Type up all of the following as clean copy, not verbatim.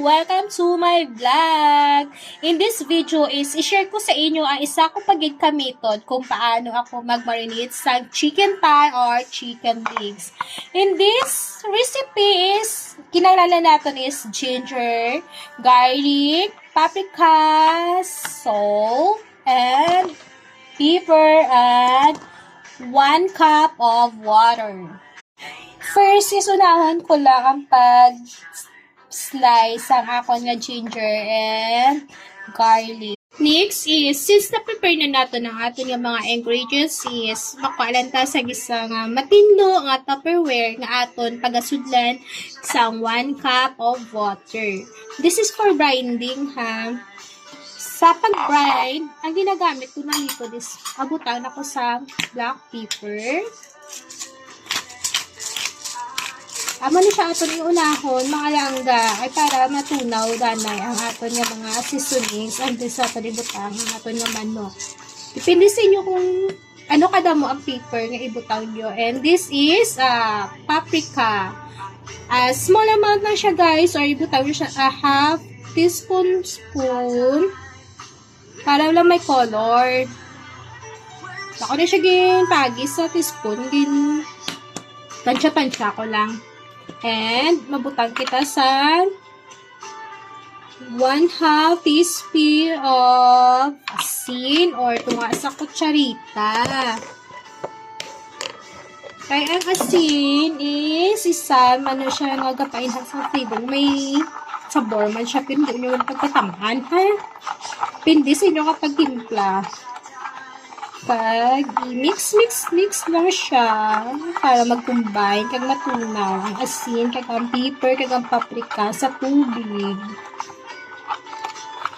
Welcome to my vlog! In this video is i-share ko sa inyo ang isa ko pagigka method kung paano ako mag-marinate sa chicken thigh or chicken legs. In this recipe is, kinalala natin is ginger, garlic, paprika, salt, and pepper, and 1 cup of water. First, isunahon ko lang ang pag-slice ang ako nga ginger and garlic. Next is, since na-prepare na natin ang ating mga ingredients is, makualanta sa isang matinlo nga Tupperware nga aton pagasudlan sa 1 cup of water. This is for grinding ha. Sa pag-grind, ang ginagamit ko na nito is, abutan ako sa black pepper. Amo ni siya aton iunahon, mga langga, ay para matunaw danay ang aton nga mga seasonings and sa aton ibutang ang aton nga manok. Depende sa inyo kung ano kadamo ang pepper nga ibutang nyo. And this is paprika. Small amount lang siya guys, or ibutang nyo siya half teaspoon para lang may color. Ako na siya gintagis sa teaspoon, tansya-tansya ko lang. And, mabutang kita sa 1/2 teaspoon of asin or tunga sa kutsarita. Kaya ang asin is isam, ano siya, nagapainhan sa flavor. May sabor man siya, pero hindi nyo pagkatamhan, ha? Pindi sa inyo kapag timpla. Pag mix lang siya para mag-combine kag matunaw ang asin kag ang pepper kag ang paprika sa tubig.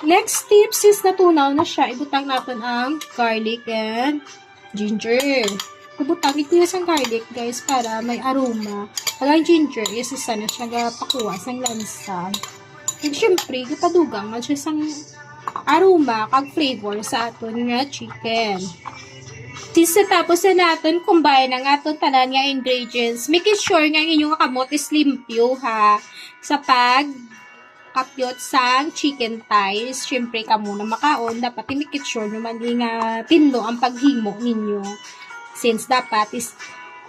Next tips is natunaw na siya, ibutang natin ang garlic and ginger. Ibutang ito yung garlic guys para may aroma. Pag ang ginger is isa na siya pakuwas ng lansa. And syempre, ipadugang na siya sang aroma kag flavor sa aton nga chicken. Since tapos na natin combine ang aton tanan nga ingredients, make sure nga ang inyong kamot is limpyo ha sa pag-kapyot sa chicken thighs. Syempre ka muna makaon, dapat make sure naman nga tinlo ang paghimo ninyo. Since dapat is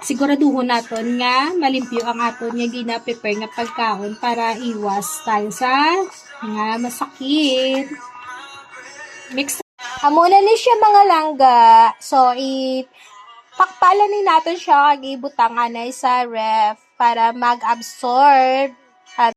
siguraduhon naton nga malimpyo ang aton nga gina-prepare nga pagkaon para iwas tayo sa nga masakit. Mix amuna ni siya mga langga. So, pakpalanin natin siya kag ibutangan na sa ref para mag-absorb